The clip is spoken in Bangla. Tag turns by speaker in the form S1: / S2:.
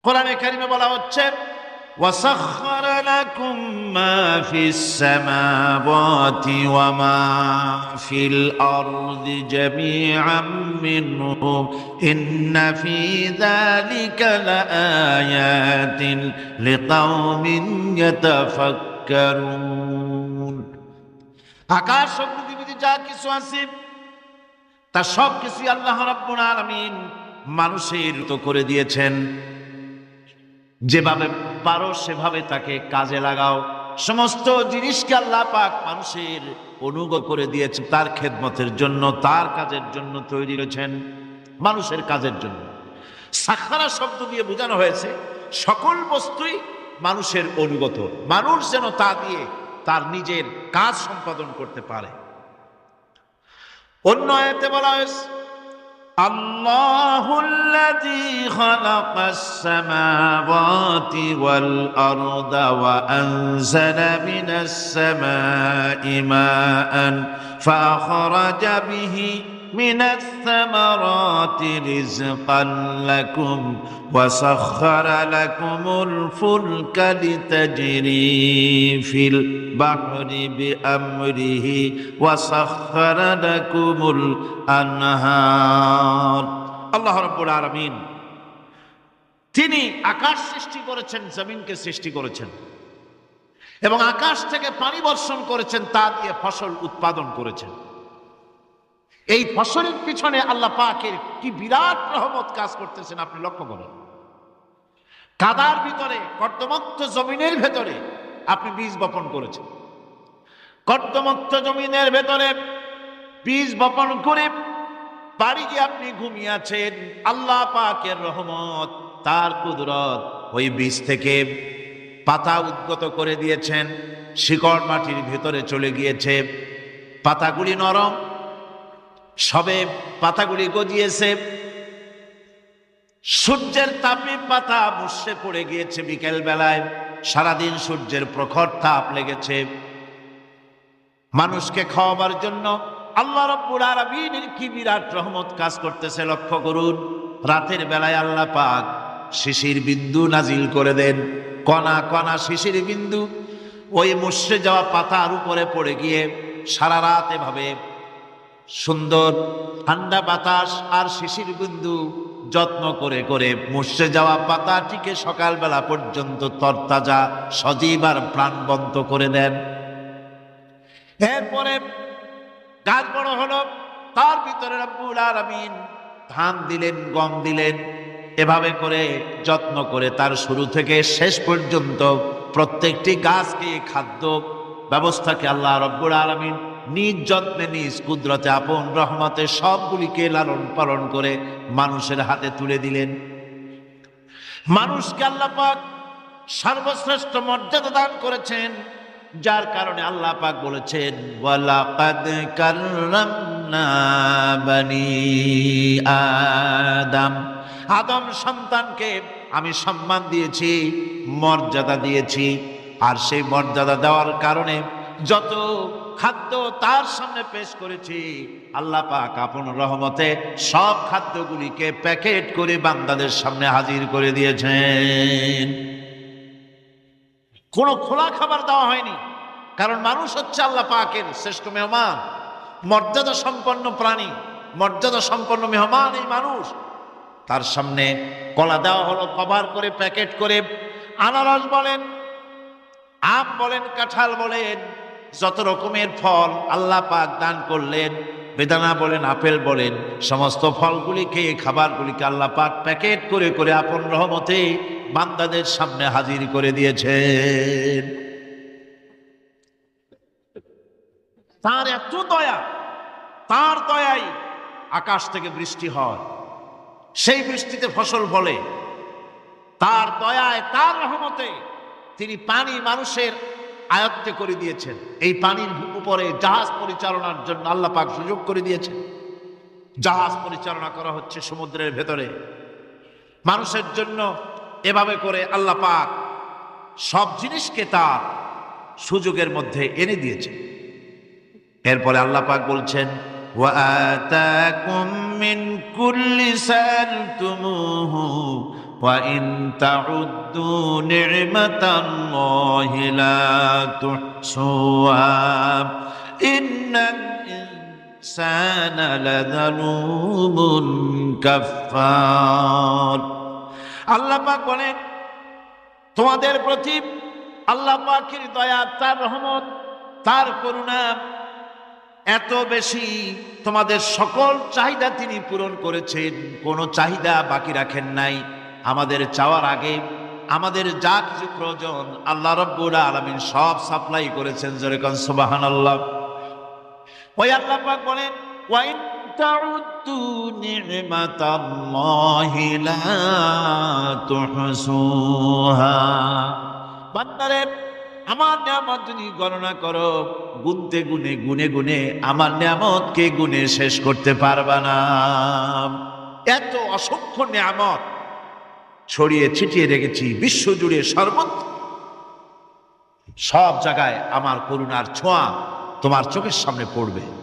S1: কোরআনে কারিমে বলা হচ্ছে وَسَخَّرَ لَكُم مَّا فِي السَّمَاوَاتِ وَمَا فِي الْأَرْضِ جَمِيعًا مِّنْهُ إِنَّ فِي ذَلِكَ لَآيَاتٍ لِقَوْمٍ يَتَفَكَّرُونَ। আকাশ ও পৃথিবীতে যা কিছু আছে তা সব কিছুই আল্লাহ রাব্বুল আলামিন মানুষের তো করে দিয়েছেন। যেভাবে পারো সেভাবে তাকে কাজে লাগাও। সমস্ত জিনিসকে আল্লাহ পাক মানুষের অনুগ্রহ করে দিয়েছেন, তার খেদমতের জন্য, তার কাজের জন্য তৈরি করেছেন, মানুষের কাজের জন্য। সাখারা শব্দ দিয়ে বোঝানো হয়েছে সকল বস্তুই মানুষের অনুগত, মানুষ যেন তা দিয়ে তার নিজের কাজ সম্পাদন করতে পারে। অন্য আয়াতে বলা হয়েছে আল্লাহুল্লাযী খালাকাস সামাওয়াতি ওয়াল আরদা ওয়া আনজালা মিনাস সামাই মাআন ফাআখরাজা বিহি মিনাস সামারাতি রিজকান লাকুম ওয়া সাখখারা লাকুমুল ফুলকা লিতাজরি ফিল বাহরি বিআমরিহি ওয়া সাখখারা লাকুমুল আনহার। আল্লাহ রাব্বুল আলামিন তিনি আকাশ সৃষ্টি করেছেন, জমিনকে সৃষ্টি করেছেন এবং আকাশ থেকে পানি বর্ষণ করেছেন, তা দিয়ে ফসল উৎপাদন করেছেন। এই ফসলের পিছনে আল্লাহ পাকের কি বিরাট রহমত কাজ করতেছেন আপনি লক্ষ্য করেন। কাদার ভিতরে, কর্দমাক্ত জমিনের ভেতরে আপনি বীজ বপন করেছেন, কর্দমাক্ত জমিনের ভেতরে বীজ বপন করে বাড়ি গিয়ে আপনি ঘুমিয়ে আছেন। আল্লাহ পাকের রহমত, তার কুদরত, ওই বীজ থেকে পাতা উদ্গত করে দিয়েছেন, শিকড় মাটির ভেতরে চলে গিয়েছে, পাতাগুলি নরম, সবে পাতাগুলি গজিয়েছে, সূর্যের তাপে পাতা মুষড়ে পড়ে গিয়েছে বিকেল বেলায়, সারাদিন সূর্যের প্রখর তাপ লেগেছে। মানুষকে খাওয়াবার জন্য আল্লাহ রাব্বুল আলামিনের কি বিরাট রহমত কাজ করতেছে লক্ষ্য করুন। রাতের বেলায় আল্লাহ পাক শিশির বিন্দু নাজিল করে দেন, কণা কণা শিশির বিন্দু ওই মুষড়ে যাওয়া পাতার উপরে পড়ে গিয়ে সারা রাত এভাবে সুন্দর ঠান্ডা বাতাস আর শিশির বিন্দু যত্ন করে করে মুষড়ে যাওয়া পাতাটিকে সকালবেলা পর্যন্ত তরতাজা, সজীব আর প্রাণবন্ত করে দেন। এরপরে গাছ বড় হলো, তার ভিতরে রব্বুল আলামিন ধান দিলেন, গম দিলেন, এভাবে করে যত্ন করে তার শুরু থেকে শেষ পর্যন্ত প্রত্যেকটি গাছকে খাদ্য ব্যবস্থাকে আল্লাহ রব্বুল আলামিন নিজ যত্নে, নিজ কুদরতে, আপন রহমতে সবগুলিকে লালন পালন করে মানুষের হাতে তুলে দিলেন। মানুষকে আল্লাহ পাক সর্বশ্রেষ্ঠ মর্যাদা দান করেছেন, যার কারণে আল্লাহ পাক বলেছেন ওয়ালাকাদ কাররামনা বানি আদম, আদম সন্তানকে আমি সম্মান দিয়েছি, মর্যাদা দিয়েছি। আর সেই মর্যাদা দেওয়ার কারণে যত খাদ্য তার সামনে পেশ করেছি, আল্লাহ পাক আপন রহমতে সব খাদ্যগুলিকে প্যাকেট করে বান্দাদের সামনে হাজির করে দিয়েছেন। কোনো খোলা খাবার দেওয়া হয়নি, কারণ মানুষ হচ্ছে আল্লাহ পাকের শ্রেষ্ঠ মেহমান, মর্যাদা সম্পন্ন প্রাণী, মর্যাদা সম্পন্ন মেহমান এই মানুষ। তার সামনে কলা দেওয়া হলো কভার করে, প্যাকেট করে। আনারস বলেন, আম বলেন, কাঁঠাল বলেন, যত রকমের ফল আল্লাহ পাক দান করলেন, বেদানা বলেন, আপেল বলেন, সমস্ত ফলগুলিকে, খাবারগুলিকে আল্লাহ পাক প্যাকেট করে করে আপন রহমতে বান্দাদের সামনে হাজির করে দিয়েছেন। তার এত দয়া, তার দয়াই আকাশ থেকে বৃষ্টি হয়, সেই বৃষ্টিতে ফসল ফলে। তার দয়ায়, তার রহমতে তিনি পানি মানুষের আয়ত্তে করে দিয়েছেন। এই পানির উপরে জাহাজ পরিচালনার জন্য আল্লাহ পাক সুযোগ করে দিয়েছেন। জাহাজ পরিচালনা করা হচ্ছে সমুদ্রের ভেতরে মানুষের জন্য। এভাবে করে আল্লাহ পাক সব জিনিসকে তার সুযোগের মধ্যে এনে দিয়েছেন। এরপরে আল্লাহ পাক বলছেন ওয়া আতাকুম মিন কুল্লি সালতুমুহু وَإِن تَعُدُّوا نِعْمَةَ اللَّهِ لَا تُحْصُوهَا إِنَّ الْإِنسَانَ لَظَلُومٌ كَفَّارٌ। আল্লাহ পাক বলেন, তোমাদের প্রতি আল্লাহ পাকের দয়া, তার রহমত, তার করুণা এত বেশি, তোমাদের সকল চাহিদা তিনি পূরণ করেছেন, কোনো চাহিদা বাকি রাখেন নাই। আমাদের চাওয়ার আগে আমাদের যা কিছু প্রয়োজন আল্লাহ রাব্বুল আলামিন সব সাপ্লাই করেছেন। জোরে কোন সুবহানাল্লাহ। ওই আল্লাহ পাক বলেন, ওয়া ইন তাউদ্দু নি'মাতাল্লাহি লা তুহসুহা। বান্দারে, আমার নিয়ামত যদি গণনা করো, গুনতে গুনে গুনে গুনে আমার নিয়ামতকে গুনে শেষ করতে পারবা না। এত অসংখ্য নিয়ামত ছড়িয়ে ছিটিয়ে রেখেছি বিশ্ব জুড়ে, সর্বত্র সব জায়গায় আমার করুণার ছোঁয়া তোমার চোখের সামনে পড়বে।